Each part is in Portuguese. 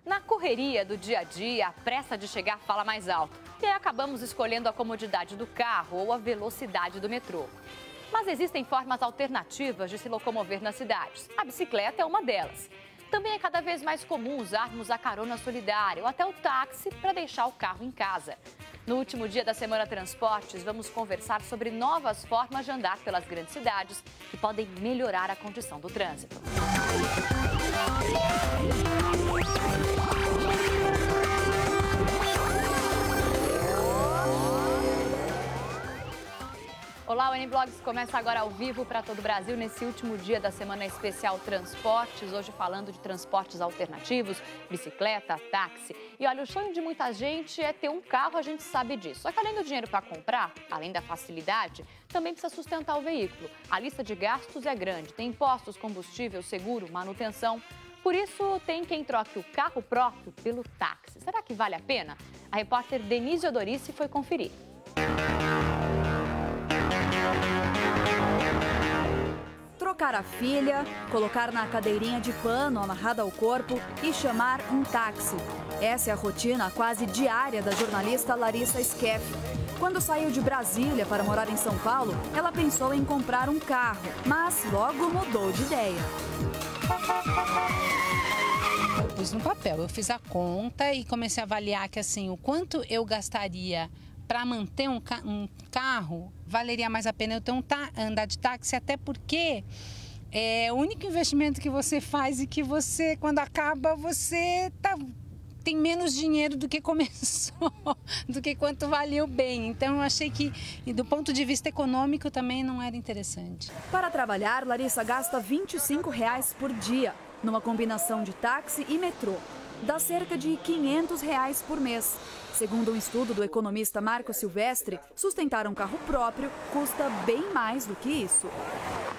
Na correria do dia a dia, a pressa de chegar fala mais alto. E aí acabamos escolhendo a comodidade do carro ou a velocidade do metrô. Mas existem formas alternativas de se locomover nas cidades. A bicicleta é uma delas. Também é cada vez mais comum usarmos a carona solidária ou até o táxi para deixar o carro em casa. No último dia da Semana Transportes, vamos conversar sobre novas formas de andar pelas grandes cidades que podem melhorar a condição do trânsito. Olá, o N-Blogs começa agora ao vivo para todo o Brasil nesse último dia da Semana Especial Transportes. Hoje falando de transportes alternativos, bicicleta, táxi. E olha, o sonho de muita gente é ter um carro, a gente sabe disso. Só que além do dinheiro para comprar, além da facilidade, também precisa sustentar o veículo. A lista de gastos é grande, tem impostos, combustível, seguro, manutenção. Por isso, tem quem troque o carro próprio pelo táxi. Será que vale a pena? A repórter Denise Odorice foi conferir. Trocar a filha, colocar na cadeirinha de pano amarrada ao corpo e chamar um táxi. Essa é a rotina quase diária da jornalista Larissa Skeff. Quando saiu de Brasília para morar em São Paulo, ela pensou em comprar um carro, mas logo mudou de ideia. Eu pus no papel, eu fiz a conta e comecei a avaliar que assim, o quanto eu gastaria para manter um carro, valeria mais a pena eu ter andar de táxi, até porque é o único investimento que você faz e que você, quando acaba, você tem menos dinheiro do que começou, do que quanto valia o bem. Então, eu achei que, do ponto de vista econômico, também não era interessante. Para trabalhar, Larissa gasta R$ 25 por dia, numa combinação de táxi e metrô. Dá cerca de R$ 500 por mês. Segundo um estudo do economista Marco Silvestre, sustentar um carro próprio custa bem mais do que isso.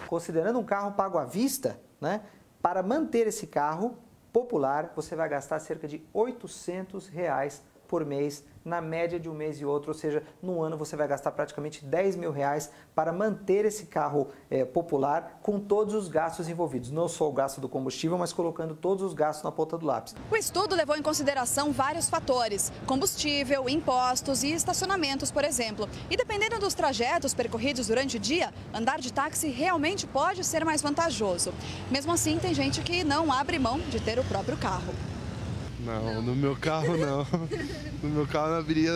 Considerando um carro pago à vista, né, para manter esse carro popular, você vai gastar cerca de R$ 800 por mês, na média de um mês e outro, ou seja, no ano você vai gastar praticamente R$ 10.000 para manter esse carro popular com todos os gastos envolvidos. Não só o gasto do combustível, mas colocando todos os gastos na ponta do lápis. O estudo levou em consideração vários fatores: combustível, impostos e estacionamentos, por exemplo. E dependendo dos trajetos percorridos durante o dia, andar de táxi realmente pode ser mais vantajoso. Mesmo assim, tem gente que não abre mão de ter o próprio carro. Não, no meu carro não. No meu carro não abriria.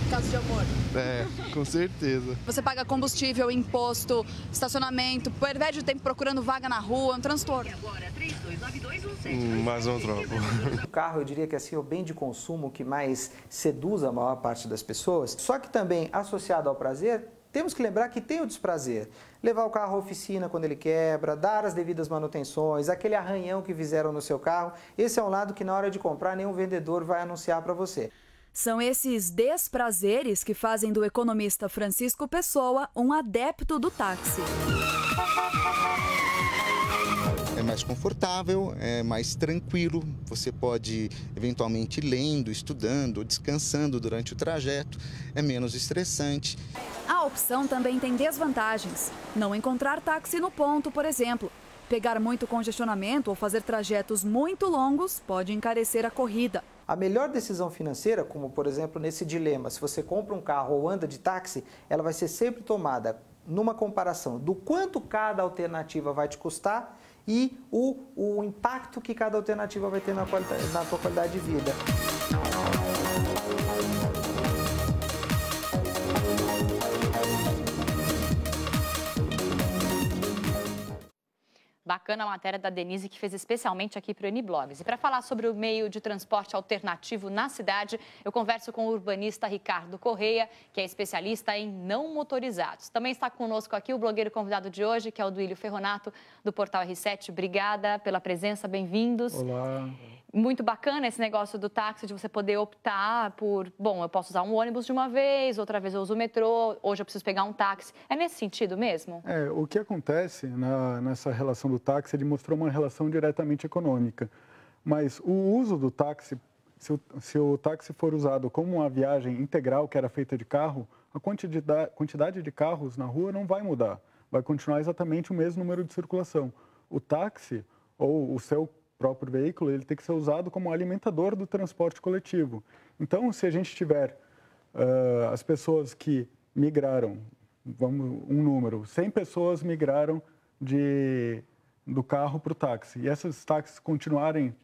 Caso de amor. É, com certeza. Você paga combustível, imposto, estacionamento, perde tempo procurando vaga na rua, é um transtorno. Mais um troco. O carro, eu diria que assim, é o bem de consumo que mais seduz a maior parte das pessoas. Só que também, associado ao prazer, temos que lembrar que tem o desprazer. Levar o carro à oficina quando ele quebra, dar as devidas manutenções, aquele arranhão que fizeram no seu carro. Esse é um lado que na hora de comprar nenhum vendedor vai anunciar para você. São esses desprazeres que fazem do economista Francisco Pessoa um adepto do táxi. É mais confortável, é mais tranquilo, você pode eventualmente ir lendo, estudando, descansando durante o trajeto, é menos estressante. A opção também tem desvantagens. Não encontrar táxi no ponto, por exemplo. Pegar muito congestionamento ou fazer trajetos muito longos pode encarecer a corrida. A melhor decisão financeira, como por exemplo nesse dilema, se você compra um carro ou anda de táxi, ela vai ser sempre tomada numa comparação do quanto cada alternativa vai te custar e o impacto que cada alternativa vai ter na tua qualidade de vida. Bacana a matéria da Denise, que fez especialmente aqui para o N-Blogs. E para falar sobre o meio de transporte alternativo na cidade, eu converso com o urbanista Ricardo Correia, que é especialista em não motorizados. Também está conosco aqui o blogueiro convidado de hoje, que é o Duílio Ferronato, do Portal R7. Obrigada pela presença, bem-vindos. Olá. Muito bacana esse negócio do táxi, de você poder optar por, bom, eu posso usar um ônibus de uma vez, outra vez eu uso o metrô, hoje eu preciso pegar um táxi. É nesse sentido mesmo? O que acontece nessa relação do táxi, ele mostrou uma relação diretamente econômica. Mas o uso do táxi, se o táxi for usado como uma viagem integral que era feita de carro, a quantidade de carros na rua não vai mudar. Vai continuar exatamente o mesmo número de circulação. O táxi ou o seu próprio veículo, ele tem que ser usado como alimentador do transporte coletivo. Então, se a gente tiver as pessoas que migraram, vamos um número, 100 pessoas migraram do carro para o táxi, e essas táxis continuarem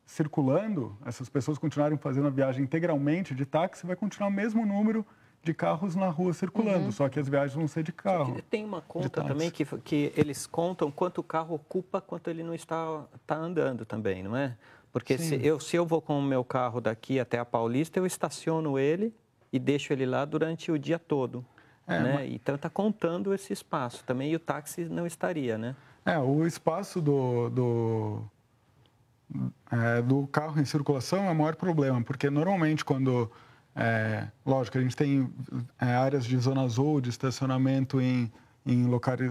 circulando, essas pessoas continuarem fazendo a viagem integralmente de táxi, vai continuar o mesmo número de carros na rua circulando, só que as viagens vão ser de carro. Tem uma conta também que eles contam quanto o carro ocupa, quanto ele não está andando também, não é? Porque se eu vou com o meu carro daqui até a Paulista, eu estaciono ele e deixo ele lá durante o dia todo. Né? Então está contando esse espaço também, e o táxi não estaria, né? O espaço do carro em circulação é o maior problema, porque normalmente quando... lógico, a gente tem áreas de zona azul, de estacionamento em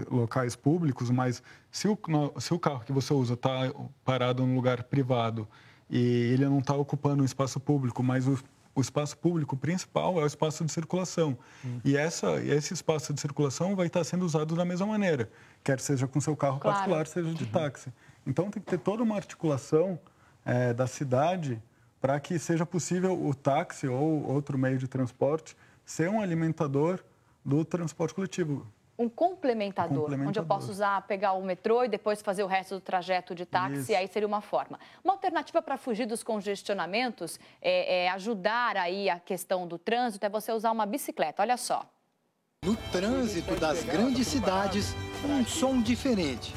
locais públicos, mas se o carro que você usa está parado num lugar privado e ele não está ocupando um espaço público, mas o espaço público principal é o espaço de circulação. E esse espaço de circulação vai estar sendo usado da mesma maneira, quer seja com seu carro particular, seja de táxi. Então, tem que ter toda uma articulação da cidade para que seja possível o táxi ou outro meio de transporte ser um alimentador do transporte coletivo. Um complementador, onde eu posso pegar o metrô e depois fazer o resto do trajeto de táxi, aí seria uma forma. Uma alternativa para fugir dos congestionamentos, ajudar aí a questão do trânsito, é você usar uma bicicleta, olha só. No trânsito das grandes cidades, um som diferente.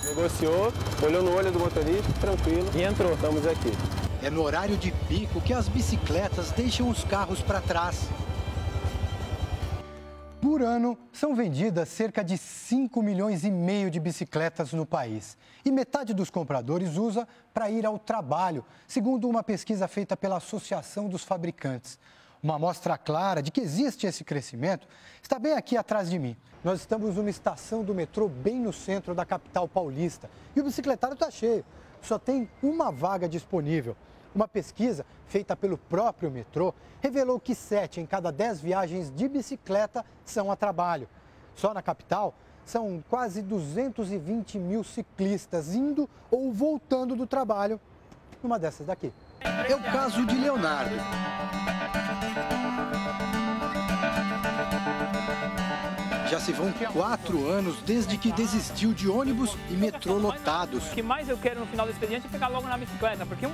Negociou, olhou no olho do motorista, tranquilo, e entrou, estamos aqui. É no horário de pico que as bicicletas deixam os carros para trás. Por ano, são vendidas cerca de 5,5 milhões de bicicletas no país. E metade dos compradores usa para ir ao trabalho, segundo uma pesquisa feita pela Associação dos Fabricantes. Uma amostra clara de que existe esse crescimento está bem aqui atrás de mim. Nós estamos numa estação do metrô bem no centro da capital paulista. E o bicicletário está cheio, só tem uma vaga disponível. Uma pesquisa feita pelo próprio metrô revelou que 7 em cada 10 viagens de bicicleta são a trabalho. Só na capital, são quase 220 mil ciclistas indo ou voltando do trabalho numa dessas daqui. É o caso de Leonardo. Já se vão 4 anos desde que desistiu de ônibus e metrô lotados. O que mais eu quero no final do expediente é pegar logo na bicicleta, porque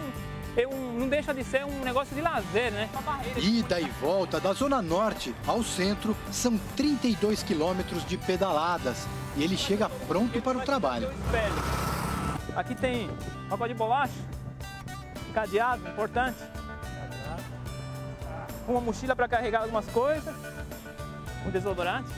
não deixa de ser um negócio de lazer, né? Ida e volta da Zona Norte ao centro são 32 quilômetros de pedaladas e ele chega pronto para o trabalho. Aqui tem pacote de bolacha, cadeado, importante. Uma mochila para carregar algumas coisas, um desodorante.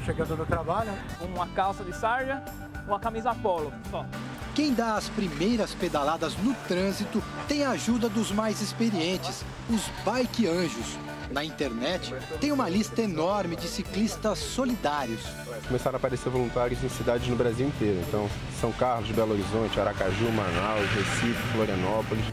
Chegando no trabalho. Uma calça de sarja, uma camisa polo, só. Quem dá as primeiras pedaladas no trânsito tem a ajuda dos mais experientes, os Bike Anjos. Na internet, tem uma lista enorme de ciclistas solidários. Começaram a aparecer voluntários em cidades no Brasil inteiro. Então, São Carlos, Belo Horizonte, Aracaju, Manaus, Recife, Florianópolis.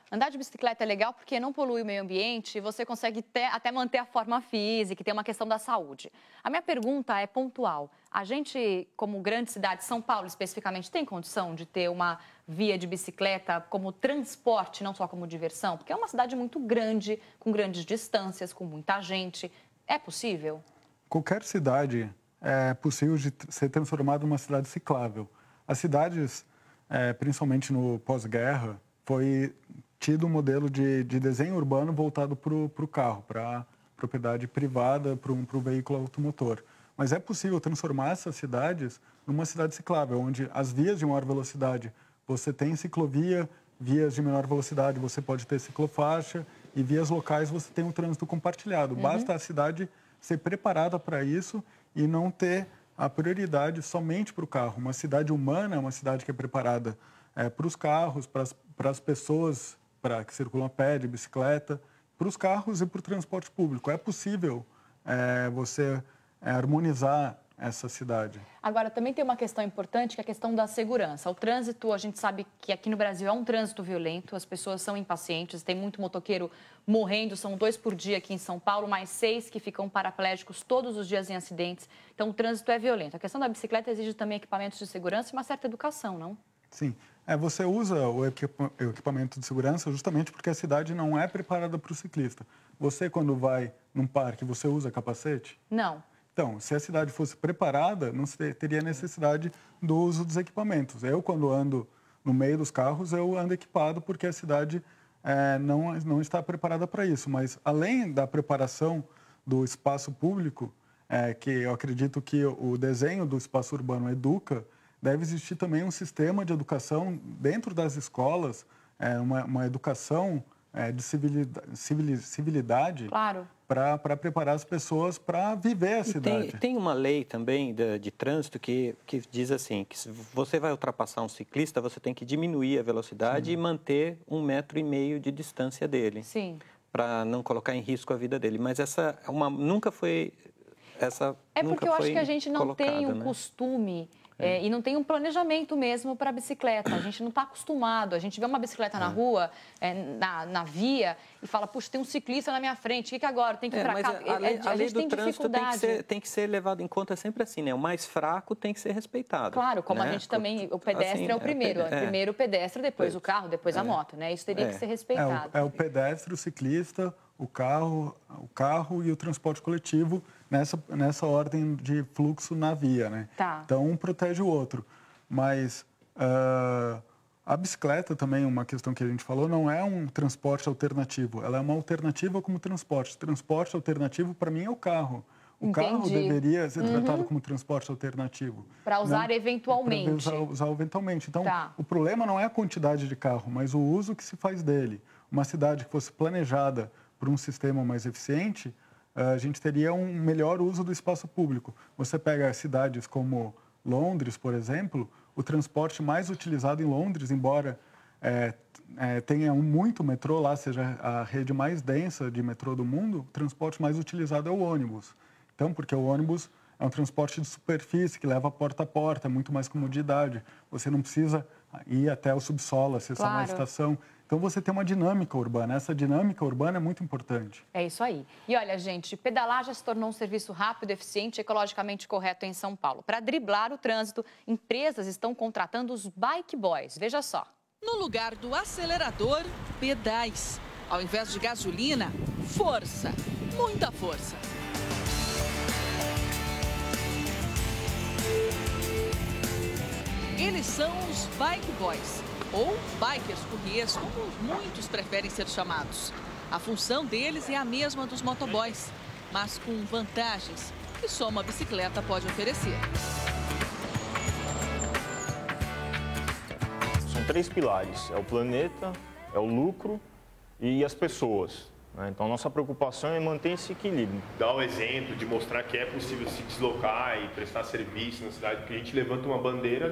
Andar de bicicleta é legal porque não polui o meio ambiente e você consegue até manter a forma física, e tem uma questão da saúde. A minha pergunta é pontual. A gente, como grande cidade, São Paulo especificamente, tem condição de ter uma via de bicicleta como transporte, não só como diversão? Porque é uma cidade muito grande, com grandes distâncias, com muita gente. É possível? Qualquer cidade é possível de ser transformada numa cidade ciclável. As cidades, principalmente no pós-guerra, foi tido um modelo de desenho urbano voltado para o carro, para a propriedade privada, para o veículo automotor. Mas é possível transformar essas cidades numa cidade ciclável, onde as vias de maior velocidade, você tem ciclovia, vias de menor velocidade, você pode ter ciclofaixa, e vias locais você tem um trânsito compartilhado. Basta a cidade ser preparada para isso e não ter a prioridade somente para o carro. Uma cidade humana é uma cidade que é preparada para os carros, para as pessoas que circulam a pé, de bicicleta, para os carros e para o transporte público. É possível você harmonizar essa cidade. Agora, também tem uma questão importante, que é a questão da segurança. O trânsito, a gente sabe que aqui no Brasil é um trânsito violento, as pessoas são impacientes, tem muito motoqueiro morrendo, são 2 por dia aqui em São Paulo, mais 6 que ficam paraplégicos todos os dias em acidentes. Então, o trânsito é violento. A questão da bicicleta exige também equipamentos de segurança e uma certa educação, não? Sim. Você usa o equipamento de segurança justamente porque a cidade não é preparada para o ciclista. Você, quando vai num parque, você usa capacete? Não. Então, se a cidade fosse preparada, não teria necessidade do uso dos equipamentos. Eu, quando ando no meio dos carros, eu ando equipado porque a cidade não está preparada para isso. Mas, além da preparação do espaço público, que eu acredito que o desenho do espaço urbano educa, deve existir também um sistema de educação dentro das escolas, uma educação de civilidade, claro, para preparar as pessoas para viver a cidade. Tem uma lei também de trânsito que diz assim, que se você vai ultrapassar um ciclista, você tem que diminuir a velocidade e manter 1,5 metro de distância dele. Sim. Para não colocar em risco a vida dele. Mas essa nunca foi... porque eu acho que a gente não tem o costume... e não tem um planejamento mesmo para a bicicleta. A gente não está acostumado. A gente vê uma bicicleta na rua, na via, e fala, puxa, tem um ciclista na minha frente, o que agora? Tem que ir para cá. A lei do trânsito tem que ser levado em conta sempre assim, né? O mais fraco tem que ser respeitado. Claro, como a gente também... O pedestre assim, é o primeiro. Primeiro o pedestre, depois o carro, depois a moto, né? Isso teria que ser respeitado. O pedestre, o ciclista, o carro e o transporte coletivo nessa ordem de fluxo na via, né? Tá. Então, um protege o outro. Mas a bicicleta também, uma questão que a gente falou, não é um transporte alternativo. Ela é uma alternativa como transporte. Transporte alternativo, para mim, é o carro. O carro deveria ser tratado como transporte alternativo. Para usar eventualmente. Para usar eventualmente. Então, o problema não é a quantidade de carro, mas o uso que se faz dele. Uma cidade que fosse planejada por um sistema mais eficiente, a gente teria um melhor uso do espaço público. Você pega cidades como Londres, por exemplo, o transporte mais utilizado em Londres, embora tenha muito metrô lá, seja a rede mais densa de metrô do mundo, o transporte mais utilizado é o ônibus. Então, porque o ônibus é um transporte de superfície, que leva porta a porta, muito mais comodidade. Você não precisa ir até o subsolo, acessar uma estação. Então, você tem uma dinâmica urbana. Essa dinâmica urbana é muito importante. É isso aí. E olha, gente, pedalar já se tornou um serviço rápido, eficiente e ecologicamente correto em São Paulo. Para driblar o trânsito, empresas estão contratando os bike boys. Veja só. No lugar do acelerador, pedais. Ao invés de gasolina, força. Muita força. Eles são os bike boys, ou bikers courriers, como muitos preferem ser chamados. A função deles é a mesma dos motoboys, mas com vantagens que só uma bicicleta pode oferecer. São 3 pilares, é o planeta, é o lucro e as pessoas. Então, nossa preocupação é manter esse equilíbrio. Dar o exemplo de mostrar que é possível se deslocar e prestar serviço na cidade, porque a gente levanta uma bandeira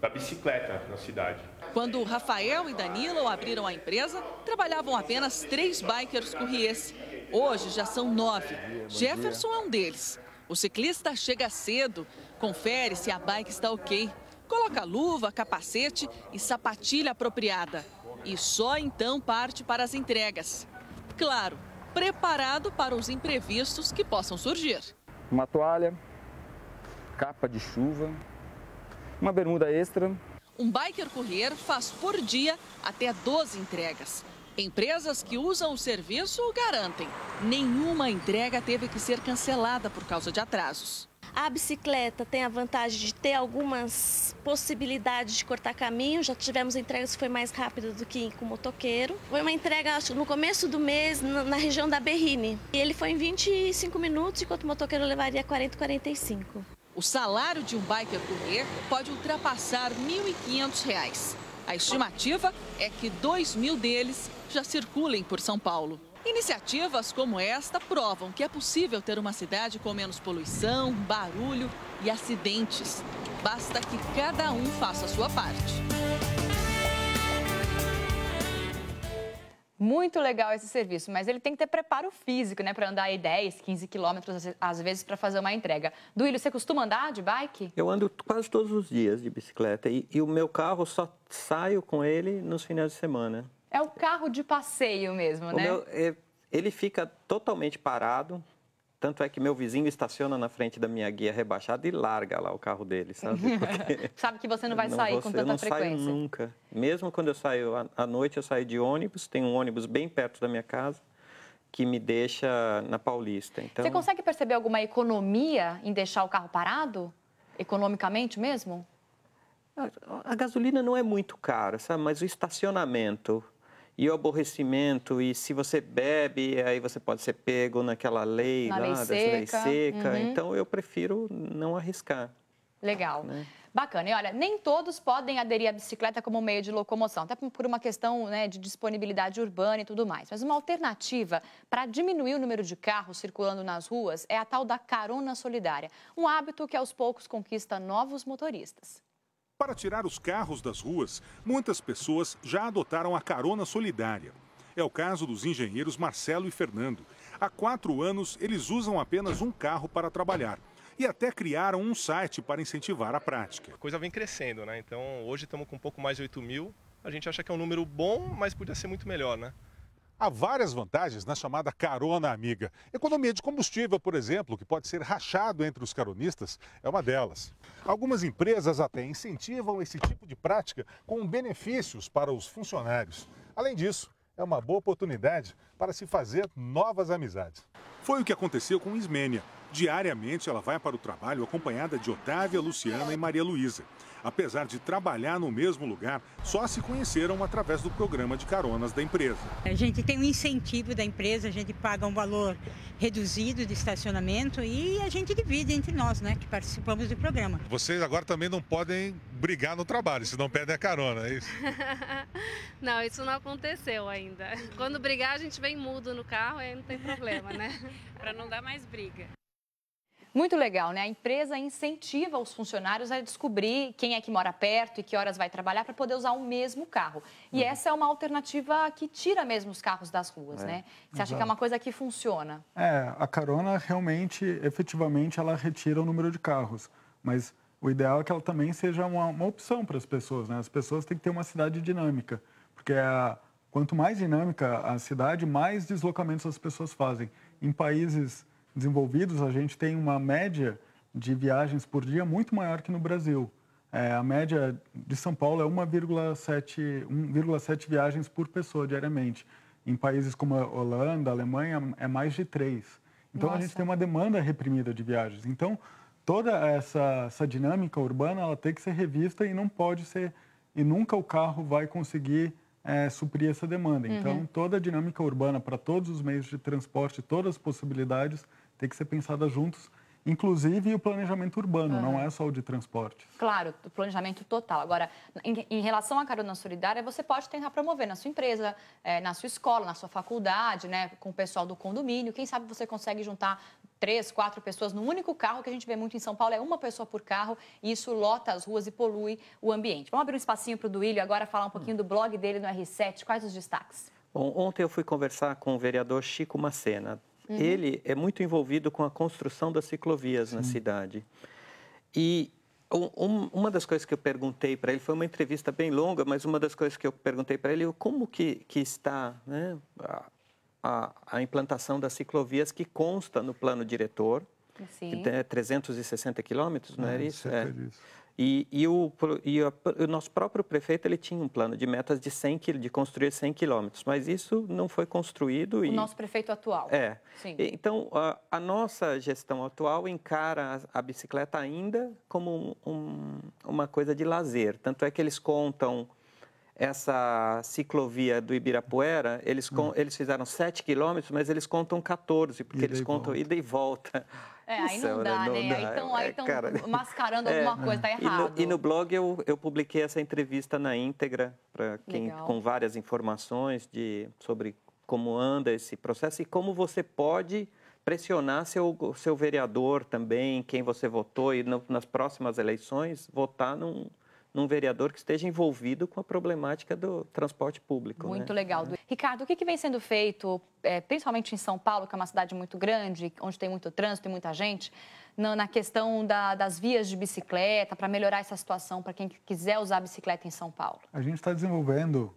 da bicicleta na cidade. Quando Rafael e Danilo abriram a empresa, trabalhavam apenas 3 bikers courriers. Hoje já são 9. Jefferson é um deles. O ciclista chega cedo, confere se a bike está ok, coloca luva, capacete e sapatilha apropriada. E só então parte para as entregas. Claro, preparado para os imprevistos que possam surgir. Uma toalha, capa de chuva, uma bermuda extra. Um biker courier faz por dia até 12 entregas. Empresas que usam o serviço o garantem. Nenhuma entrega teve que ser cancelada por causa de atrasos. A bicicleta tem a vantagem de ter algumas possibilidades de cortar caminho. Já tivemos entregas que foi mais rápido do que com o motoqueiro. Foi uma entrega, acho, no começo do mês, na região da Berrini. E ele foi em 25 minutos, enquanto o motoqueiro levaria 40, 45. O salário de um biker courier pode ultrapassar R$ 1.500. A estimativa é que 2.000 deles já circulem por São Paulo. Iniciativas como esta provam que é possível ter uma cidade com menos poluição, barulho e acidentes. Basta que cada um faça a sua parte. Muito legal esse serviço, mas ele tem que ter preparo físico, né? Para andar aí 10, 15 quilômetros, às vezes, para fazer uma entrega. Duílio, você costuma andar de bike? Eu ando quase todos os dias de bicicleta e o meu carro só saio com ele nos finais de semana. É o carro de passeio mesmo, né? Ele fica totalmente parado. Tanto é que meu vizinho estaciona na frente da minha guia rebaixada e larga lá o carro dele, sabe? Porque sabe que você não vai sair com tanta frequência. Eu não saio nunca. Mesmo quando eu saio à noite, eu saio de ônibus. Tem um ônibus bem perto da minha casa que me deixa na Paulista. Então... Você consegue perceber alguma economia em deixar o carro parado? Economicamente mesmo? A gasolina não é muito cara, sabe? Mas o estacionamento... E o aborrecimento, e se você bebe, aí você pode ser pego naquela lei lá, da lei seca. Então, eu prefiro não arriscar. Legal. Né? Bacana. E olha, nem todos podem aderir à bicicleta como meio de locomoção, até por uma questão, né, de disponibilidade urbana e tudo mais. Mas uma alternativa para diminuir o número de carros circulando nas ruas é a tal da carona solidária, um hábito que aos poucos conquista novos motoristas. Para tirar os carros das ruas, muitas pessoas já adotaram a carona solidária. É o caso dos engenheiros Marcelo e Fernando. Há 4 anos, eles usam apenas um carro para trabalhar. E até criaram um site para incentivar a prática. A coisa vem crescendo, né? Então, hoje estamos com um pouco mais de 8 mil. A gente acha que é um número bom, mas podia ser muito melhor, né? Há várias vantagens na chamada carona amiga. Economia de combustível, por exemplo, que pode ser rachado entre os caronistas, é uma delas. Algumas empresas até incentivam esse tipo de prática com benefícios para os funcionários. Além disso, é uma boa oportunidade para se fazer novas amizades. Foi o que aconteceu com Ismênia. Diariamente ela vai para o trabalho acompanhada de Otávia, Luciana e Maria Luísa. Apesar de trabalhar no mesmo lugar, só se conheceram através do programa de caronas da empresa. A gente tem um incentivo da empresa, a gente paga um valor reduzido de estacionamento e a gente divide entre nós, né, que participamos do programa. Vocês agora também não podem brigar no trabalho, senão perdem a carona, é isso? Não, isso não aconteceu ainda. Quando brigar, a gente vem mudo no carro, aí não tem problema, né? Para não dar mais briga. Muito legal, né? A empresa incentiva os funcionários a descobrir quem é que mora perto e que horas vai trabalhar para poder usar o mesmo carro. E essa é uma alternativa que tira mesmo os carros das ruas, né? Você acha que é uma coisa que funciona? A carona realmente, efetivamente, ela retira o número de carros. Mas o ideal é que ela também seja uma opção para as pessoas, né? As pessoas têm que ter uma cidade dinâmica, porque quanto mais dinâmica a cidade, mais deslocamentos as pessoas fazem. Em países desenvolvidos, a gente tem uma média de viagens por dia muito maior que no Brasil. A média de São Paulo é 1,7 viagens por pessoa diariamente. Em países como a Holanda, a Alemanha, é mais de 3. Então, a gente tem uma demanda reprimida de viagens. Então, toda essa dinâmica urbana, ela tem que ser revista e não pode ser... E nunca o carro vai conseguir suprir essa demanda. Então, toda a dinâmica urbana para todos os meios de transporte, todas as possibilidades, tem que ser pensada juntos, inclusive o planejamento urbano, não é só o de transporte. Claro, o planejamento total. Agora, em relação à carona solidária, você pode tentar promover na sua empresa, na sua escola, na sua faculdade, né, com o pessoal do condomínio. Quem sabe você consegue juntar 3, 4 pessoas num único carro, que a gente vê muito em São Paulo, é uma pessoa por carro, e isso lota as ruas e polui o ambiente. Vamos abrir um espacinho para o Duílio agora falar um pouquinho do blog dele no R7. Quais os destaques? Bom, ontem eu fui conversar com o vereador Chico Macena. Ele é muito envolvido com a construção das ciclovias na cidade. E uma das coisas que eu perguntei para ele, foi uma entrevista bem longa, mas uma das coisas que eu perguntei para ele, como que está, né, a implantação das ciclovias que consta no plano diretor, que é 360 quilômetros, não era isso? E o nosso próprio prefeito, ele tinha um plano de metas de construir 100 quilômetros, mas isso não foi construído. O nosso prefeito atual. Sim. Então, a nossa gestão atual encara a bicicleta ainda como uma coisa de lazer. Tanto é que eles contam essa ciclovia do Ibirapuera, eles fizeram 7 quilômetros, mas eles contam 14, porque eles contam ida e volta. Aí não dá, né? Aí estão mascarando alguma coisa, tá errado. E no blog eu publiquei essa entrevista na íntegra, com várias informações sobre como anda esse processo e como você pode pressionar seu vereador também, quem você votou, e nas próximas eleições, votar num vereador que esteja envolvido com a problemática do transporte público. Muito legal. Ricardo, o que vem sendo feito, principalmente em São Paulo, que é uma cidade muito grande, onde tem muito trânsito e muita gente, na questão das vias de bicicleta, para melhorar essa situação para quem quiser usar a bicicleta em São Paulo? A gente está desenvolvendo,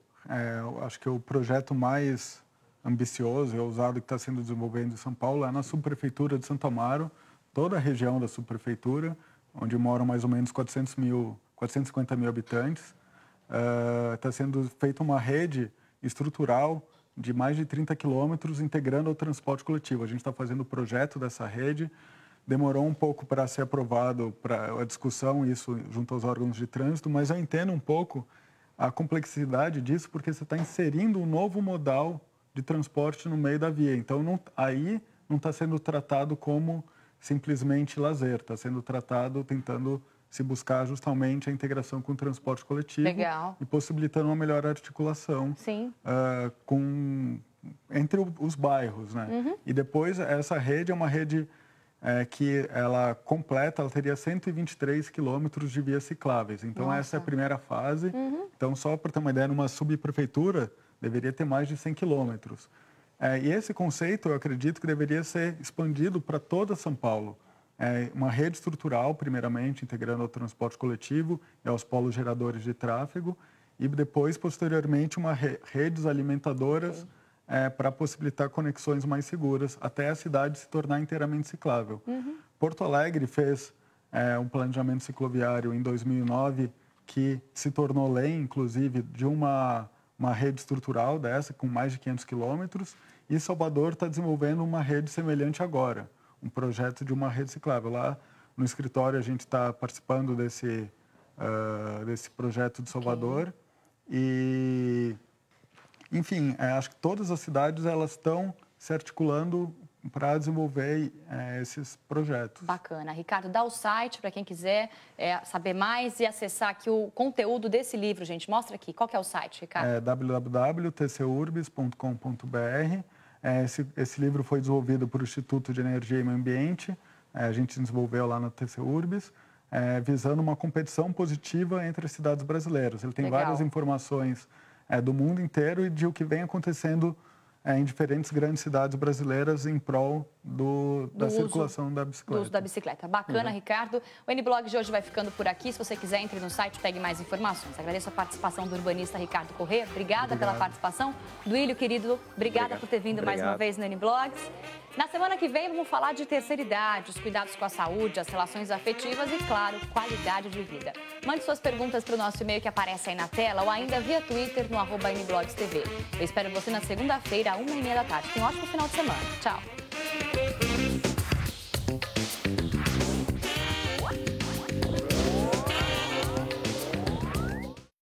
acho que o projeto mais ambicioso e ousado que está sendo desenvolvido em São Paulo é na subprefeitura de Santo Amaro, toda a região da subprefeitura, onde moram mais ou menos 450 mil habitantes. Está sendo feita uma rede estrutural de mais de 30 quilômetros integrando o transporte coletivo. A gente está fazendo o projeto dessa rede. Demorou um pouco para ser aprovado, para a discussão, isso junto aos órgãos de trânsito, mas eu entendo um pouco a complexidade disso, porque você está inserindo um novo modal de transporte no meio da via. Então, aí não está sendo tratado como simplesmente lazer, está sendo tratado tentando se buscar justamente a integração com o transporte coletivo. Legal. E possibilitando uma melhor articulação entre os bairros, né? Uhum. E depois essa rede é uma rede que ela completa, ela teria 123 quilômetros de vias cicláveis. Então essa é a primeira fase. Uhum. Então só para ter uma ideia, numa subprefeitura deveria ter mais de 100 quilômetros. E esse conceito eu acredito que deveria ser expandido para toda São Paulo. Uma rede estrutural, primeiramente, integrando ao transporte coletivo e aos polos geradores de tráfego, e depois, posteriormente, redes alimentadoras para possibilitar conexões mais seguras, até a cidade se tornar inteiramente ciclável. Uhum. Porto Alegre fez um planejamento cicloviário em 2009, que se tornou lei, inclusive, de uma rede estrutural dessa, com mais de 500 quilômetros, e Salvador está desenvolvendo uma rede semelhante agora, um projeto de uma rede ciclável. Lá no escritório a gente está participando desse projeto de Salvador. E, enfim, acho que todas as cidades elas estão se articulando para desenvolver esses projetos. Bacana. Ricardo, dá o site para quem quiser saber mais e acessar aqui o conteúdo desse livro, gente. Mostra aqui. Qual que é o site, Ricardo? www.tcurbis.com.br. Esse livro foi desenvolvido por o Instituto de Energia e Meio Ambiente. A gente desenvolveu lá na TCUrbis, visando uma competição positiva entre as cidades brasileiras. Ele tem várias informações do mundo inteiro e de o que vem acontecendo em diferentes grandes cidades brasileiras em prol da circulação da bicicleta. Do uso da bicicleta. Bacana, Ricardo. O N-Blog de hoje vai ficando por aqui. Se você quiser, entre no site, pegue mais informações. Agradeço a participação do urbanista Ricardo Corrêa. Obrigada pela participação. Duílio, querido, obrigada por ter vindo mais uma vez no N-Blogs. Na semana que vem, vamos falar de terceira idade, os cuidados com a saúde, as relações afetivas e, claro, qualidade de vida. Mande suas perguntas para o nosso e-mail que aparece aí na tela ou ainda via Twitter no @NBlogsTV. Eu espero você na segunda-feira, 1h30 da tarde. Tenha um ótimo final de semana. Tchau.